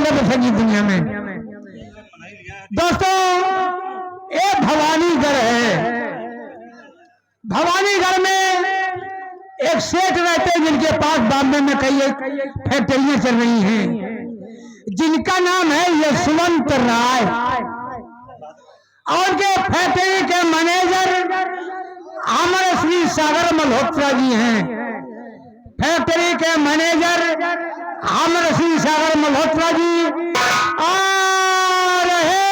सब सगी दुनिया में। दोस्तों एक भवानीगढ़ है, भवानीगढ़ में एक सेठ रहते हैं जिनके पास बॉम्बे में कई फैक्ट्रियां चल रही हैं, जिनका नाम है यशवंत राय। और के फैक्ट्री के मैनेजर अमर श्री सागर मल्होत्रा जी हैं। फैक्ट्री के मैनेजर अमर श्री सागर मल्होत्रा जी आ रहे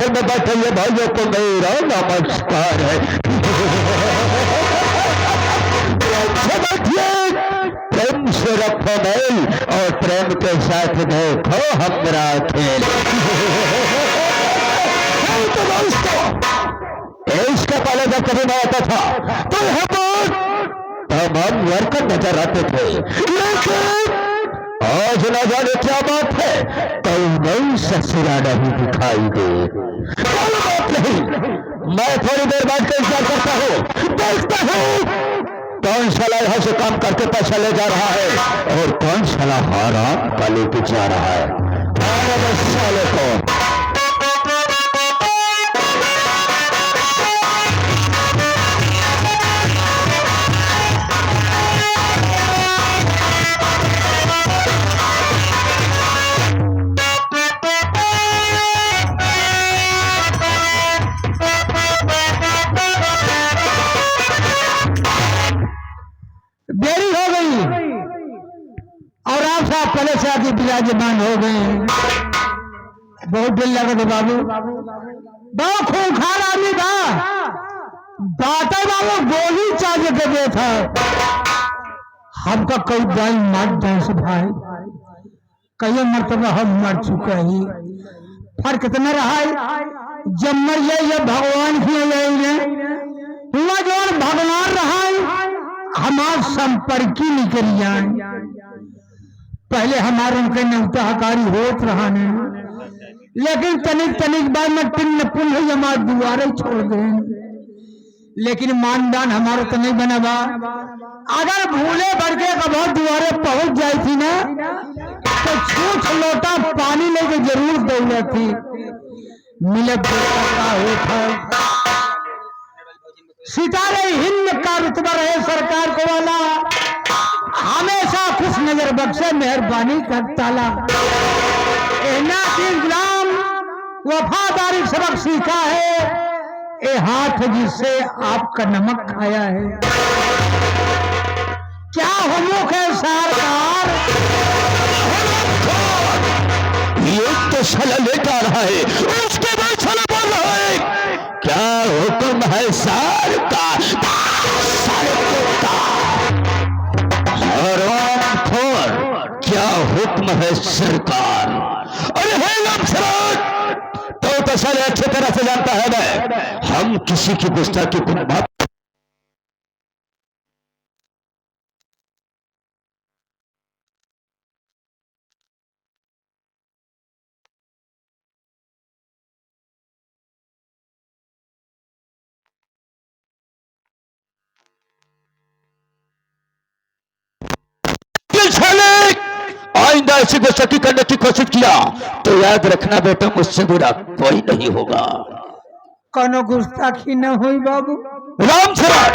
में बैठे हुए भाइयों को मेरा नमस्कार है। बैठिए, प्रेम से रखो मेल और प्रेम के साथ देखो हमारा खेल। तो दोस्तों इसके पहले जब कभी मैं आता था तो तमाम वर्कर नजर आते थे, लेकिन आज न जाने क्या बात है, कोई नई ससुरा नहीं दिखाई दे। कोई बात नहीं, मैं थोड़ी देर बाद का इंतजार करता हूँ, देखता हूँ कौन साला यहाँ से काम करके पैसा ले जा रहा है और कौन साला हराम का लेके जा रहा है। साले को देरी हो गई और आप साहब पहले से आके विराजमान हो गए। बहुत दिल लगा था बाबू, बहुत खूंखार आदमी था। दाता बाबू गोली चाहे के दे था, हमका कोई दाई मार दे से भाई, कई मरतबा हम मर चुका ही। फर्क इतना रहा है जब मर जाइए भगवान की हुआ जो भगवान रहा है हमार संपर्की निकल जाए। पहले हमारे उनके नौताकारी होत रहा ने, लेकिन तनिक तनिक बाद में पिन पुन हमारे दुआरे छोड़ गए। लेकिन मानदान हमारा तो नहीं बना बा। अगर भूले भर के कभी दुआरे पहुंच जाई थी ना तो छूछ लोटा पानी लेके जरूर दौड़ा थी। मिलत होता सितारे हिंद का रुतबा रहे सरकार को वाला, हमेशा खुश नजर बख्शे मेहरबानी का ताला। गुलाम वफादारी सबक सीखा है, ए हाथ जिससे आपका नमक खाया है। क्या हुमुक है सरकार, ये तो सला लेटा रहा है, उसके बाद सला बोल रहा है। क्या हुक्म है सरकार, क्या हुक्म है सरकार। अरे तो साले अच्छे तरह से जानता है मैं, हम किसी की गुस्ताखी की आइंदा ऐसी गुस्ताखी करने की कोशिश किया तो याद रखना बेटा, मुझसे बुरा कोई नहीं होगा। कोनो गुस्ताखी न हुई बाबू। राम शरण,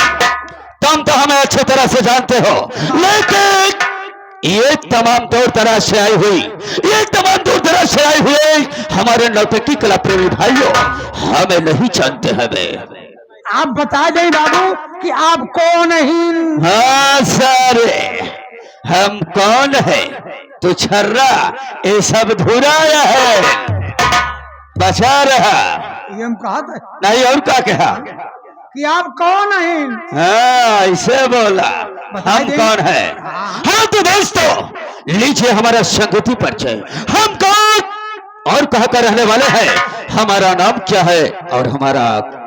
तुम तो हमें अच्छी तरह से जानते हो, लेकिन ये तमाम दूर दराज से आई हुई, ये तमाम दूर दराज से आई हुई हमारे नौटंकी कला प्रेमी भाइयों हमें नहीं जानते हैं वे। आप बता दें बाबू कि आप कौन हैं? हाँ सारे, हम कौन है? तू छर्रा, ये सब धुराया है, बचा रहा। ये हम कहा था नहीं और क्या कहा कि आप कौन हैं? हाँ ऐसे बोला, हम कौन है? हाँ तो दोस्तों लीजिए हमारा संगति परिचय, हम कौन और कहाँ का रहने वाले हैं, हमारा नाम क्या है और हमारा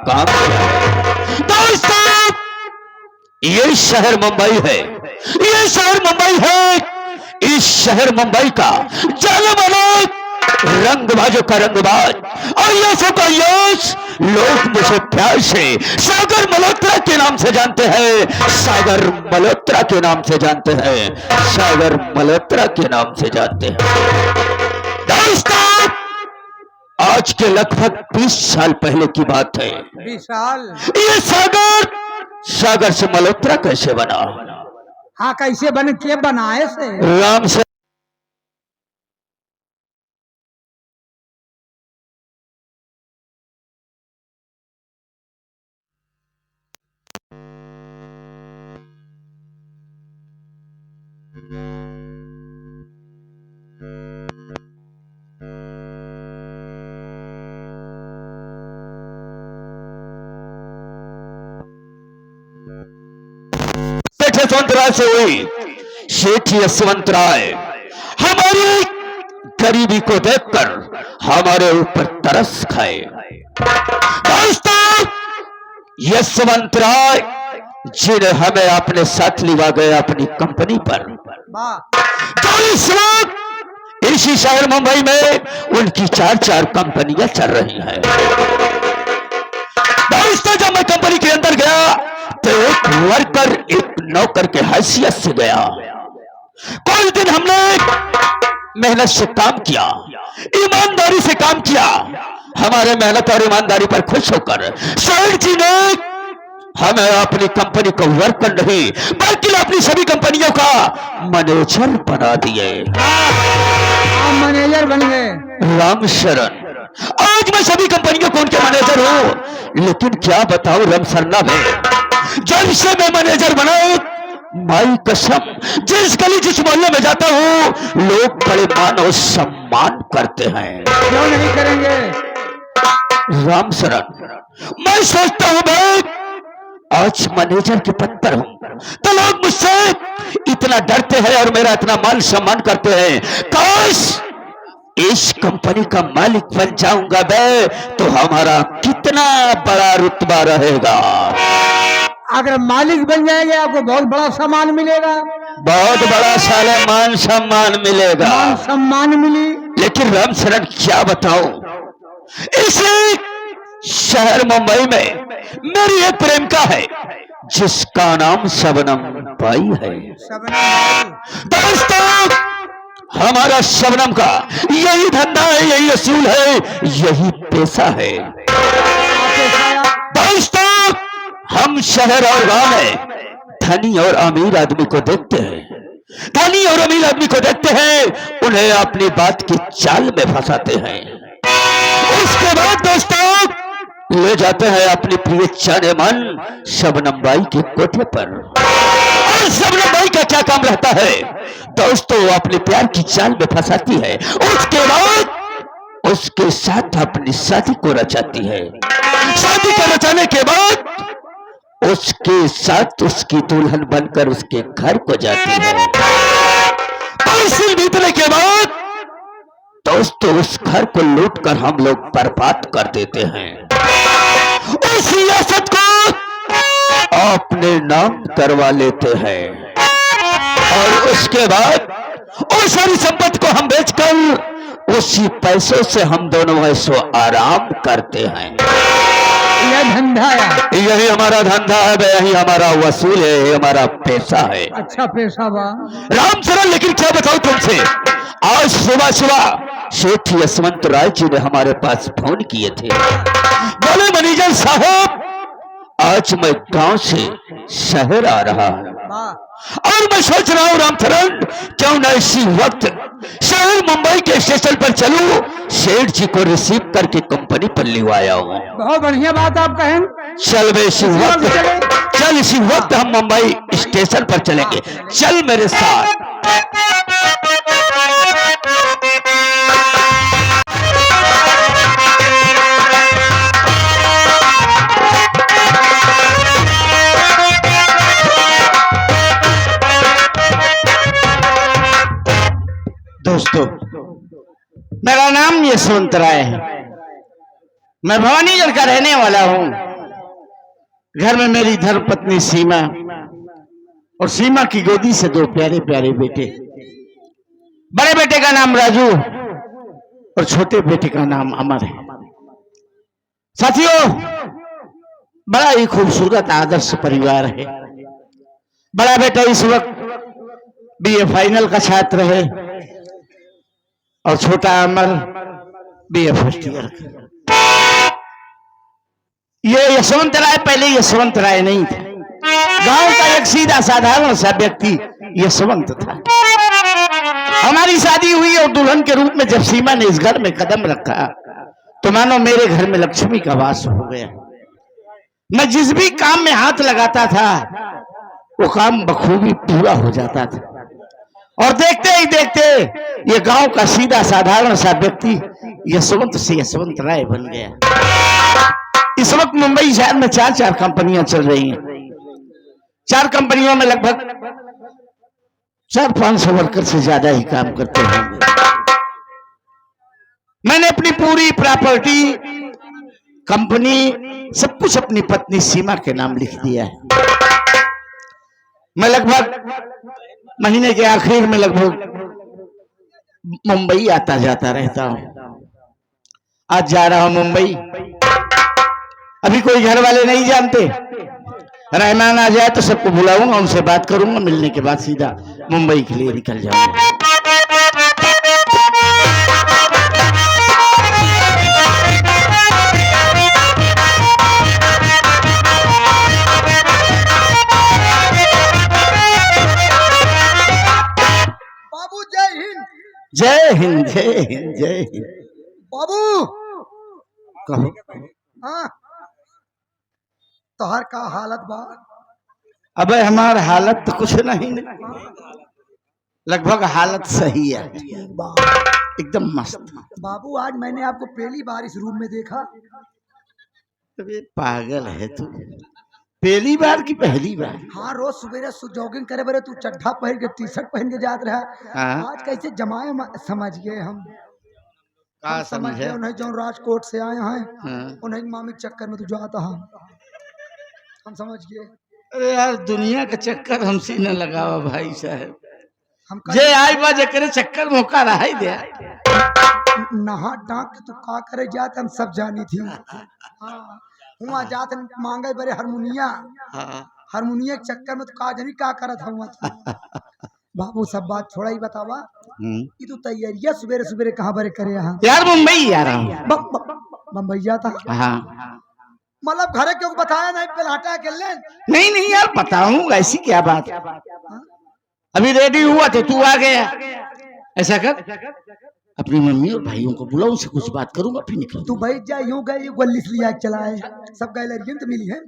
काम क्या है। दोस्तों ये शहर मुंबई है, ये शहर मुंबई है। इस शहर मुंबई का जाने वाला रंगबाजों का रंगबाज और यशों का यश, लोग मुझे प्यार से सागर मल्होत्रा के नाम से जानते हैं, सागर मल्होत्रा के नाम से जानते हैं, सागर मल्होत्रा के नाम से जानते हैं। दोस्तों आज के लगभग 20 साल पहले की बात है। 20 साल? ये सागर से मल्होत्रा कैसे बना? हाँ कैसे बने, के बनाए से? राम से यशवंतराय से हुई। सेठ यशवंतराय हमारी गरीबी को देखकर हमारे ऊपर तरस खाए। दोस्तों यशवंतराय जिन्हें हमें अपने साथ लिवा गए अपनी कंपनी पर, तो इस वक्त इसी शहर मुंबई में उनकी 4 कंपनियां चल रही हैं। दोस्तों जब मैं कंपनी के अंदर गया तो एक वर्कर एक नौकर के हैसियत से गया। कुछ दिन हमने मेहनत से काम किया, ईमानदारी से काम किया। हमारे मेहनत और ईमानदारी पर खुश होकर सेठ जी ने हमें अपनी कंपनी को वर्कर नहीं बल्कि अपनी सभी कंपनियों का मैनेजर बना दिए। मैनेजर बन गए? राम शरण, आज मैं सभी कंपनियों को उनके मैनेजर हूं, लेकिन क्या बताऊं राम शरणा में, जब से मैं मैनेजर बना माई कसम जिस गली जिस मोहल्ले में जाता हूं लोग बड़े मान और सम्मान करते हैं। क्यों नहीं करेंगे? राम शरण, मैं सोचता हूं भाई आज मैनेजर के पद पर हूं तो लोग मुझसे इतना डरते हैं और मेरा इतना मान सम्मान करते हैं। काश इस कंपनी का मालिक बन जाऊंगा मैं तो हमारा कितना बड़ा रुतबा रहेगा। अगर मालिक बन जाएंगे आपको बहुत बड़ा सम्मान मिलेगा, बहुत बड़ा साले मान सम्मान मिलेगा। मान सम्मान मिली। लेकिन राम शरण क्या बताऊं, इसी शहर मुंबई में मेरी एक प्रेमिका है जिसका नाम शबनम बाई है। दोस्तों हमारा शबनम का यही धंधा है, यही असूल है, यही पेशा है। दोस्तों हम शहर और गांव में धनी और अमीर आदमी को देखते हैं, धनी और अमीर आदमी को देखते हैं, उन्हें अपनी बात की चाल में फंसाते हैं। उसके बाद दोस्तों ले जाते हैं अपनी प्रिय जाने मन शबनम बाई के कोठे पर। और शबनम बाई का क्या काम रहता है दोस्तों, वो अपने प्यार की चाल में फंसाती है, उसके बाद उसके साथ अपनी शादी को रचाती है। शादी को रचाने के बाद उसके साथ उसकी दुल्हन बनकर उसके घर को जाती है। 5 दिन बीतने के बाद दोस्तों उस घर को लूटकर हम लोग बर्बाद कर देते हैं, उस रियासत को अपने नाम करवा लेते हैं और उसके बाद उस सारी संपत्ति को हम बेचकर उसी पैसों से हम दोनों ऐसो आराम करते हैं। है धंधा है। यही हमारा धंधा है, यही हमारा वसूल है, यही हमारा पैसा है। अच्छा पैसा बा। राम सरल, लेकिन क्या बताऊं तुमसे, आज सुबह सुबह सेठ यशवंत राय जी ने हमारे पास फोन किए थे। बोले मैनेजर साहब, आज मैं गांव से शहर आ रहा हूं और मैं सोच रहा हूं रामचरण, क्यों न इसी वक्त शहर मुंबई के स्टेशन पर चलूं, सेठ जी को रिसीव करके कंपनी पर ले आया हूं। बहुत बढ़िया बात आप कहें। चल बे इसी वक्त, चल इसी वक्त हम मुंबई स्टेशन पर चलेंगे, चल मेरे साथ। दोस्तों, मेरा नाम यशवंत राय है। मैं भवानीगढ़ का रहने वाला हूं। घर में मेरी धर्मपत्नी सीमा और सीमा की गोदी से दो प्यारे प्यारे बेटे। बड़े बेटे का नाम राजू और छोटे बेटे का नाम अमर है। साथियों, बड़ा ही खूबसूरत आदर्श परिवार है। बड़ा बेटा इस वक्त बीए फाइनल का छात्र है और छोटा अमर बीए फर्स्ट ईयर का। ये यशवंत राय पहले यशवंत राय नहीं था। गांव का एक सीधा साधारण सा व्यक्ति यशवंत था। हमारी शादी हुई और दुल्हन के रूप में जब सीमा ने इस घर में कदम रखा तो मानो मेरे घर में लक्ष्मी का वास हो गया। मैं जिस भी काम में हाथ लगाता था वो काम बखूबी पूरा हो जाता था और देखते ही देखते ये गांव का सीधा साधारण सा व्यक्ति यशवंत से यशवंत राय बन गया। इस वक्त मुंबई शहर में 4 कंपनियां चल रही हैं। 4 कंपनियों में लगभग 400-500 वर्कर से ज्यादा ही काम करते होंगे। मैंने अपनी पूरी प्रॉपर्टी, कंपनी, सब कुछ अपनी पत्नी सीमा के नाम लिख दिया है। मैं लगभग महीने के आखिर में लगभग मुंबई आता जाता रहता हूं। आज जा रहा हूं मुंबई। अभी कोई घर वाले नहीं जानते। रहमान आ जाए तो सबको बुलाऊंगा, उनसे बात करूंगा, मिलने के बाद सीधा मुंबई के लिए निकल जाऊंगा। बाबू जय हिंद। जय हिंद, जय हिंद, जय हिंद। बाबू कहो। हाँ, तोहर का हालत बा? अबे हमार हालत तो कुछ नहीं, लगभग हालत सही है, एकदम मस्त। बाबू आज मैंने आपको पहली बार इस रूम में देखा। अबे पागल है तू, पहली बार की पहली बार? हाँ, रोज सवेरे जॉगिंग करे बरे तू चड्ढा पहन के टी-शर्ट पहन के जात रहा। हाँ? आज कैसे जमाए समझ गए हम। का समझ गए उन्हें जो राजकोट से आए हैं। हाँ? उन्हें मामी के चक्कर में तू जाता है, हम समझ गए। अरे यार, दुनिया का चक्कर हमसे न लगावा भाई साहब। हम जे आई बा जे करे चक्कर मौका रहा ही दे। नहा डाक तू का करे जात हम सब जानी थी। हाँ, हुआ जात मांगे बरे हारमोनिया। हाँ। हारमोनिया के चक्कर में तो का जानी का करत हुआ था। बाबू सब बात थोड़ा ही बतावा। ये तो तैयारियां सवेरे सवेरे कहाँ बरे करे यहाँ? यार मुंबई आ रहा हूँ। मुंबई जाता? हाँ। मतलब घरे क्यों बताया नहीं, पहलाटा के ले? नहीं नहीं यार, बताऊंगा, ऐसी क्या बात। अभी रेडी हुआ तो तू आ गया। ऐसा कर, अपनी मम्मी और भाइयों को बुलाओ, उनसे कुछ बात करूंगा फिर निकल। तू बैठ जा, यूं गए गली से लिया चला है। सब गए लड़कियां तो मिली है।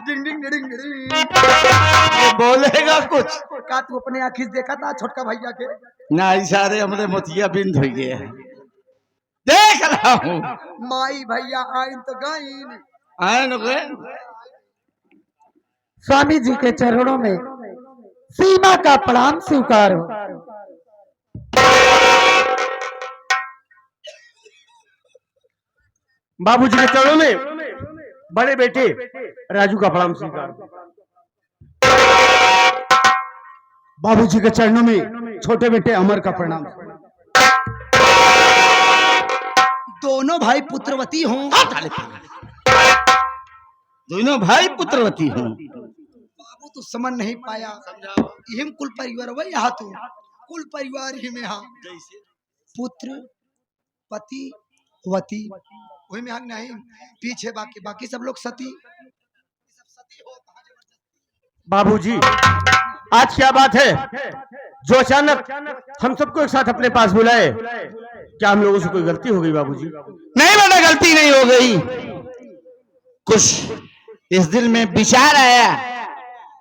डिंग डिंग डिंग डिंग। ये बोलेगा कुछ का तू अपने आँखी से देखा था छोटका भैया के? ना, इशारे हमरे मोतिया बिंद हो गए देख रहा हूँ। माई भैया आइन तो गईन। आए न गए। स्वामी जी के चरणों में सीमा का प्रणाम स्वीकारो। बाबूजी के चरणों में बड़े बेटे राजू का प्रणाम स्वीकार। बाबूजी के चरणों में छोटे बेटे अमर का प्रणाम। दोनों भाई पुत्रवती हों। दोनों भाई पुत्रवती हूँ। बाबू तो समझ नहीं पाया। हिम कुल परिवार वही यहाँ तो कुल परिवार ही में हाँ पुत्र पति वती वही में हाँ नहीं पीछे बाकी बाकी सब लोग सती। बाबूजी आज क्या बात है जो अचानक हम सबको एक साथ अपने पास बुलाए? क्या हम लोगों से कोई गलती हो गई बाबूजी? नहीं बेटा, गलती नहीं हो गई। कुछ इस दिल में विचार आया,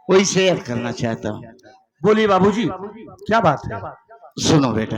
वही शेयर करना चाहता हूँ। बोलिए बाबूजी क्या बात है? सुनो बेटा।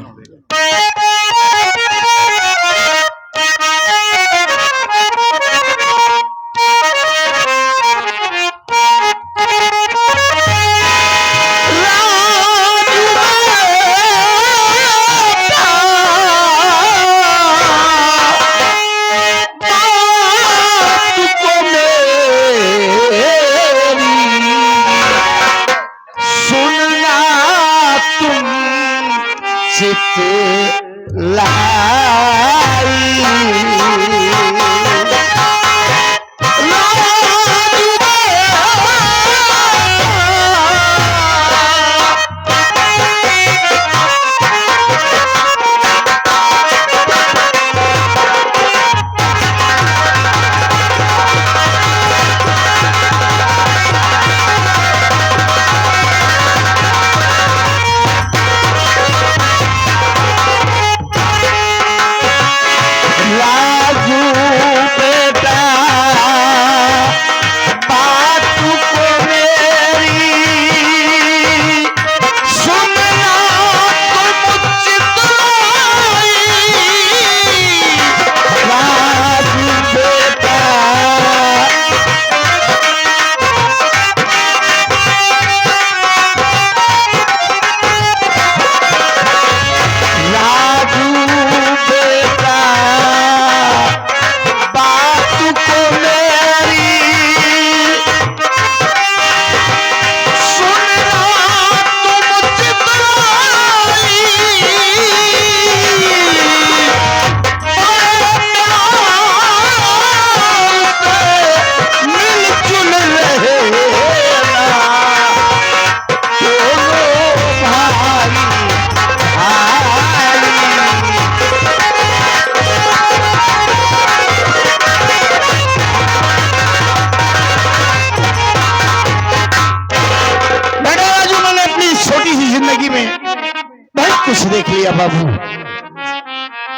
कुछ देख लिया बाबू।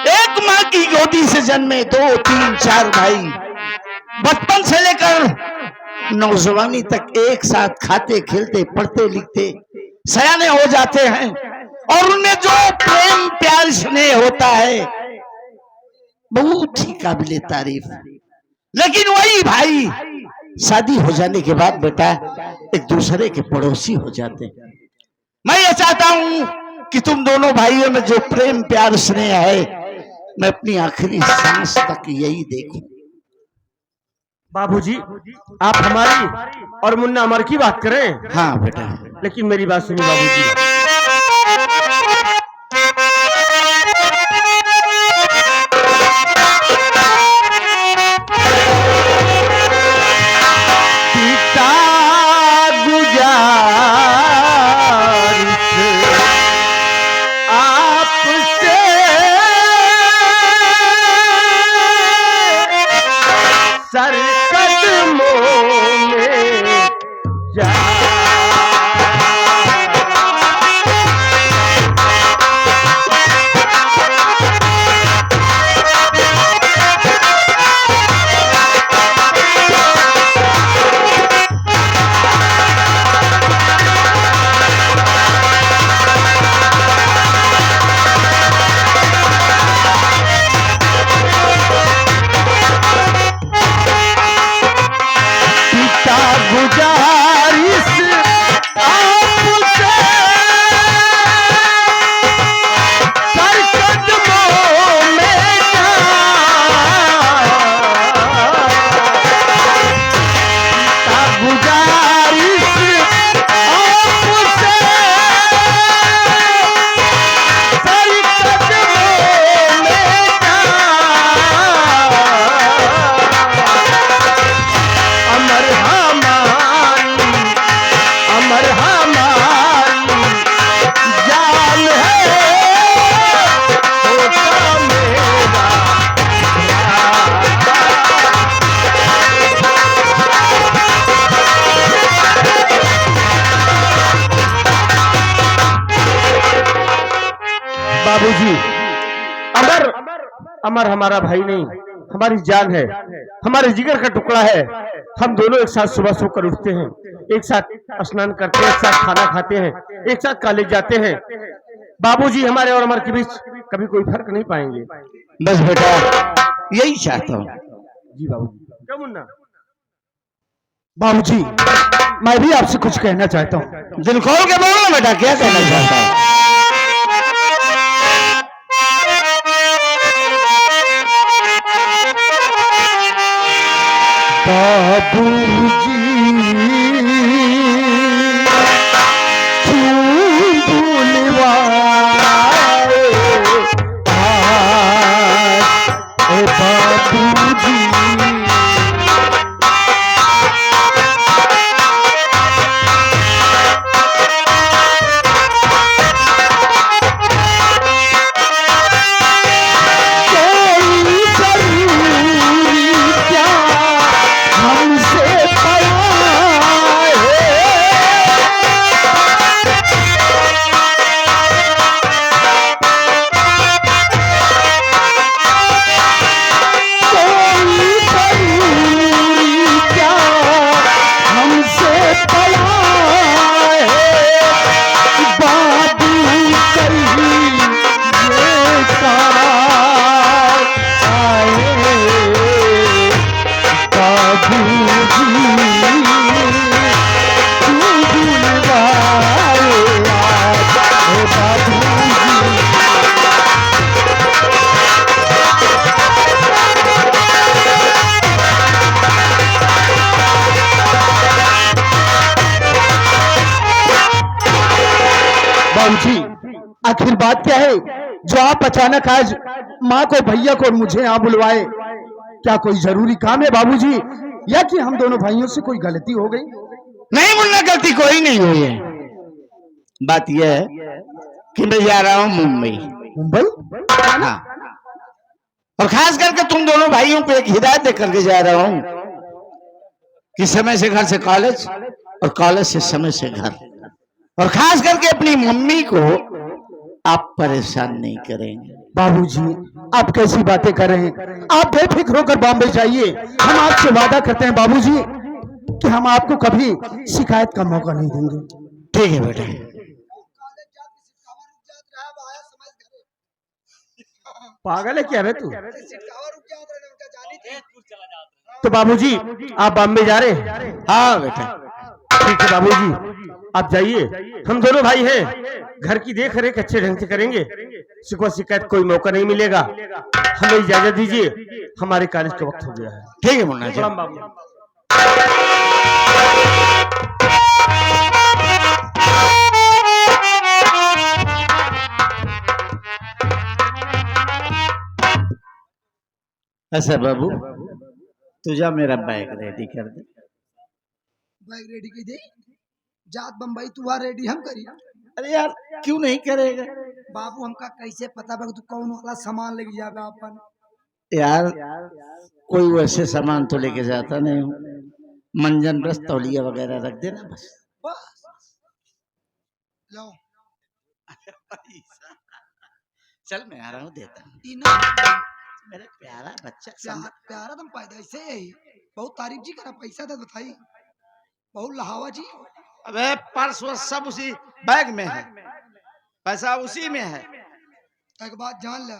एक माँ की गोदी से जन्मे 2, 3, 4 भाई बचपन से लेकर नौजवानी तक एक साथ खाते खेलते पढ़ते लिखते सयाने हो जाते हैं और उनमें जो प्रेम प्यार स्नेह होता है बहुत ही काबिले तारीफ। लेकिन वही भाई शादी हो जाने के बाद बेटा एक दूसरे के पड़ोसी हो जाते हैं। मैं ये चाहता हूं कि तुम दोनों भाइयों में जो प्रेम प्यार स्नेह है मैं अपनी आखिरी सांस तक यही देखूं। बाबूजी आप हमारी और मुन्ना अमर की बात करें। हाँ बेटा, लेकिन मेरी बात सुनिए बाबूजी। बाबूजी, अमर अमर हमारा भाई नहीं, हमारी जान है, हमारे जिगर का टुकड़ा है। हम दोनों एक साथ सुबह सोकर उठते हैं, एक साथ स्नान करते हैं, एक साथ खाना खाते हैं, एक साथ कॉलेज जाते हैं। बाबूजी, हमारे और अमर के बीच कभी कोई फर्क नहीं पाएंगे। बस बेटा यही चाहता हूँ। जी बाबूजी। क्या मुन्ना? बाबूजी, मैं भी आपसे कुछ कहना चाहता हूँ। दिल खोल के बोलो बेटा, क्या कहना चाहता है? बाबूजी क्यों भूलवाए आज, ए बाबूजी। बाबूजी, आखिर बात क्या है जो आप अचानक आज माँ को, भैया को और मुझे यहाँ बुलवाए? क्या कोई जरूरी काम है बाबूजी, या कि हम दोनों भाइयों से कोई गलती हो गई? नहीं मुन्ना, गलती कोई नहीं हुई है। बात यह है कि मैं जा रहा हूँ मुंबई। मुंबई? हाँ, और खास करके तुम दोनों भाइयों को एक हिदायत दे करके जा रहा हूँ कि समय से घर से कॉलेज और कॉलेज से समय से घर, और खास करके अपनी मम्मी को आप परेशान नहीं करेंगे। बाबूजी, आप कैसी बातें कर रहे हैं? आप बेफिक्र होकर बॉम्बे जाइए। हम आपसे वादा करते हैं बाबूजी कि हम आपको कभी शिकायत का मौका नहीं देंगे। ठीक है बेटा। पागल है क्या रे तू? तो बाबूजी, आप बॉम्बे जा रहे हैं? हाँ बेटा। ठीक है बाबूजी, आप जाइए। हम दोनों भाई हैं, घर की देख रेख अच्छे ढंग से करेंगे, शिकवा शिकायत कोई मौका नहीं मिलेगा। हमें इजाजत दीजिए, हमारे कॉलेज का वक्त हो गया है। ठीक है मुन्ना जी। प्रणाम बाबू। अच्छा बाबू, तुझा मेरा बैग रेडी कर दे। बैग रेडी की दे, जात बम्बई तू रेडी हम करी। अरे यार क्यों नहीं करेगा बाबू, हमका कैसे पता बा तू कौन वाला सामान लेके जाबे अपन? यार? कोई वैसे सामान तो लेके जाता नहीं हूँ, मंजन ब्रश तौलिया वगैरह रख देना बस। लो चल मैं आ रहा हूँ, देता हूँ। मेरा प्यारा बच्चा। प्यारा तुम पैदा से ही बहुत तारीफ जी करा, पैसा तो बताई बहुत लहावा जी। अबे पर्स वर्स सब उसी बैग में है, पैसा उसी में है। एक बात जान ले,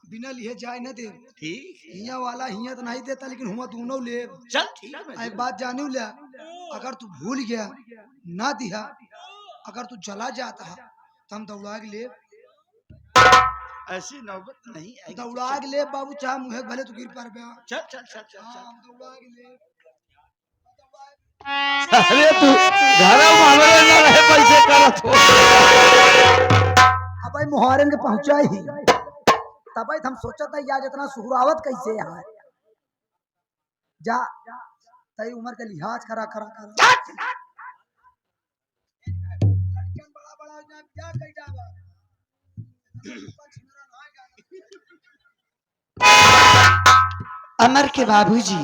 बिना लिए जाए न दे। ठीक, हिया वाला हिया तो नहीं देता, लेकिन हुआ दोनों ले। चल ठीक है। एक बात जानू ले, अगर तू भूल गया ना दिया, अगर तू चला जाता तो हम दौड़ा के ले। ऐसी नौबत नहीं आई। दौड़ा के ले बाबू, चाहे मुहे भले तू गिर पर बे। चल चल चल चल चल। हम दौड़ा के ले। अरे तू घर हमारे ना रहे पैसे करत हो। अब भाई मुहारन के पहुंचा ही तब हम सोचा था यार इतना सुहरावत कैसे है। जा तई उम्र के लिहाज करा करा करा बड़ा बड़ा जा कई जावा। अमर के बाबूजी,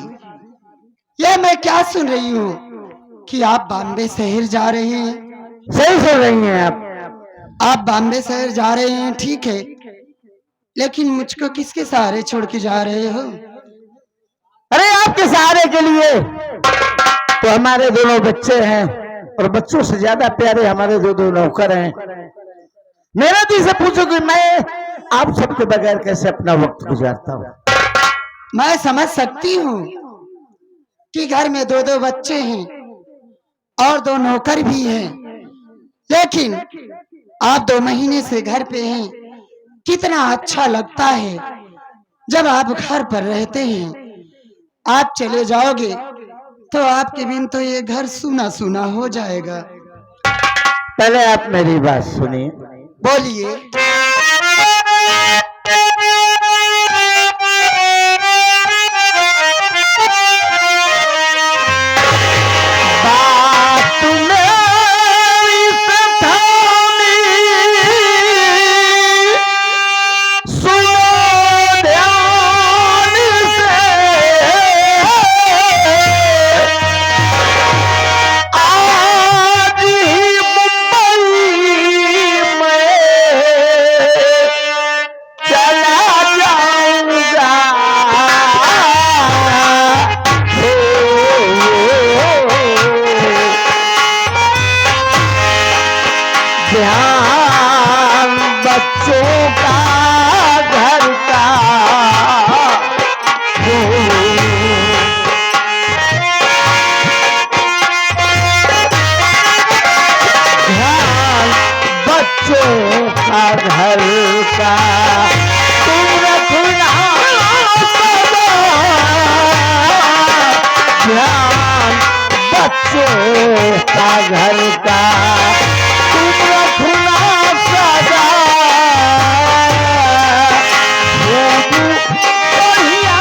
यह मैं क्या सुन रही हूँ कि आप बॉम्बे शहर जा रहे हैं? सही सुन रही हैं आप। आप बॉम्बे शहर जा रहे हैं ठीक है, लेकिन मुझको किसके सहारे छोड़ के जा रहे हो? अरे आपके सहारे के लिए तो हमारे दोनों बच्चे हैं, और बच्चों से ज्यादा प्यारे हमारे दो नौकर हैं। मेरा जी से पूछो कि मैं आप सबके बगैर कैसे अपना वक्त गुजारता हूँ। मैं समझ सकती हूँ कि घर में दो बच्चे हैं और 2 नौकर भी हैं, लेकिन आप 2 महीने से घर पे हैं। कितना अच्छा लगता है जब आप घर पर रहते हैं। आप चले जाओगे तो आपके बिन तो ये घर सूना सूना हो जाएगा। पहले आप मेरी बात सुनिए। बोलिए। बात मेरी सठानी सुनो ध्यान से, आज ही मुंबई में चला जाऊंगा। ध्यान बच्चों का घर का हो। ध्यान बच्चों का घर का तुम रखना सदा। ध्यान बच्चों का घर का तुम रखना सदा। बढ़िया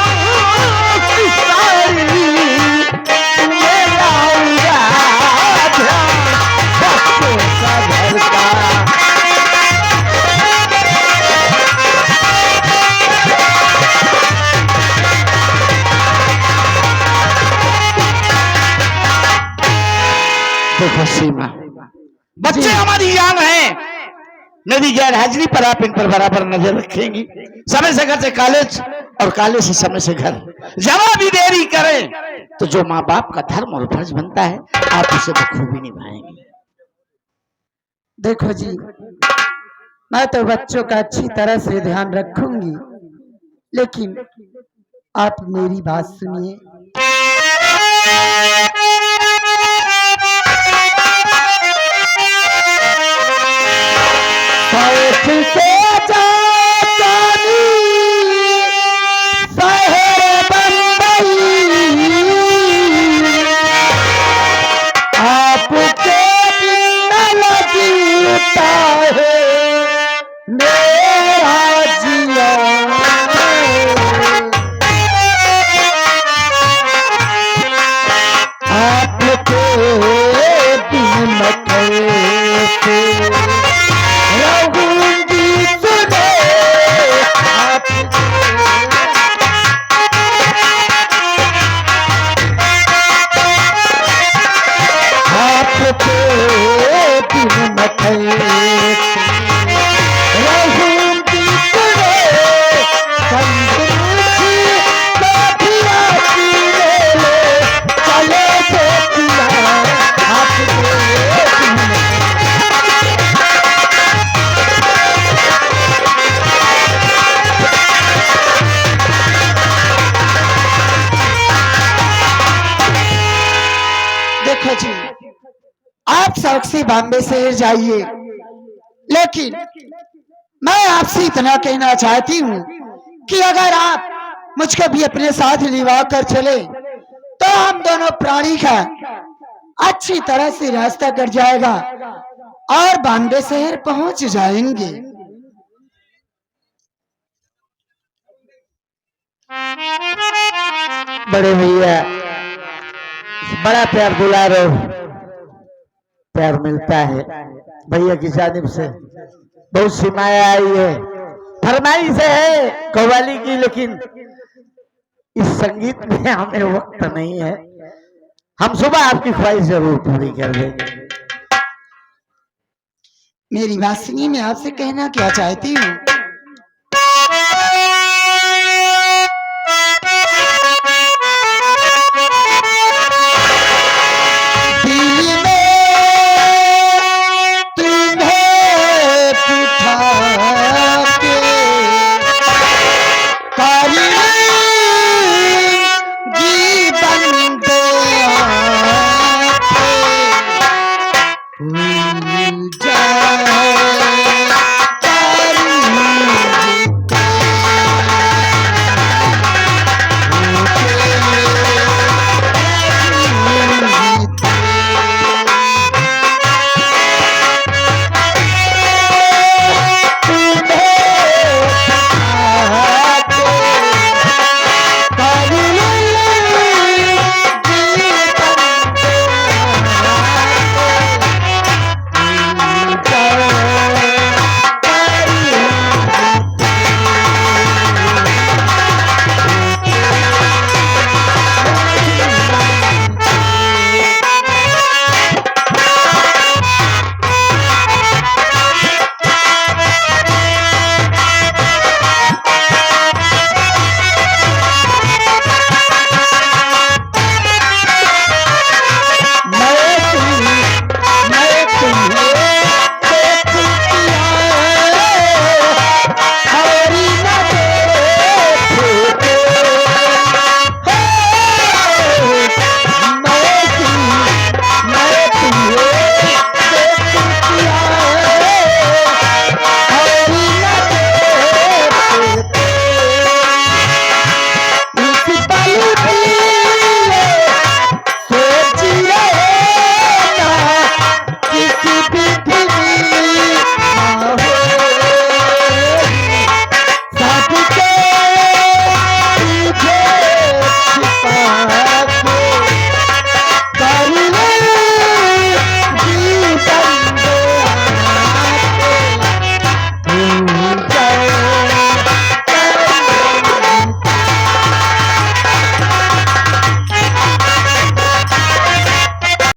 सारी तुम्हें लाऊंगा। ध्यान बच्चों का घर का। देखो सीमा, बच्चे हमारी जान है। मेरी गैर हाजिरी पर आप इन पर बराबर नजर रखेंगी। समय से घर से कॉलेज और कॉलेज से समय से घर। जरा भी देरी करें तो जो माँ बाप का धर्म और फर्ज बनता है आप उसे बखूबी निभाएंगे। देखो जी, मैं तो बच्चों का अच्छी तरह से ध्यान रखूंगी, लेकिन आप मेरी बात सुनिए। साथ से जानी शहर बंबई, आपके बिन लगता है मेरा जिया। आपके बिन कैसे रहूंगी सुने। आपके बिन रहूंगी सुने। संदेशी काफिया की ले ले चले से पिया। आपके बिन देखो जी, आप शौक से बॉम्बे शहर जाइए, लेकिन मैं आपसे इतना कहना चाहती हूँ कि अगर आप मुझको भी अपने साथ लिवा कर चले तो हम दोनों प्राणी का अच्छी तरह से रास्ता कट जाएगा और बॉम्बे शहर पहुंच जाएंगे। बड़े भैया बड़ा प्यार दुलारो प्यार मिलता है भैया की जानिब से। बहुत सी माया आई है, फरमाइश है कव्वाली की, लेकिन इस संगीत में हमें वक्त नहीं है। हम सुबह आपकी ख्वाहिश जरूर पूरी कर देंगे। मेरी बात सुनिए, मैं आपसे कहना क्या चाहती हूँ।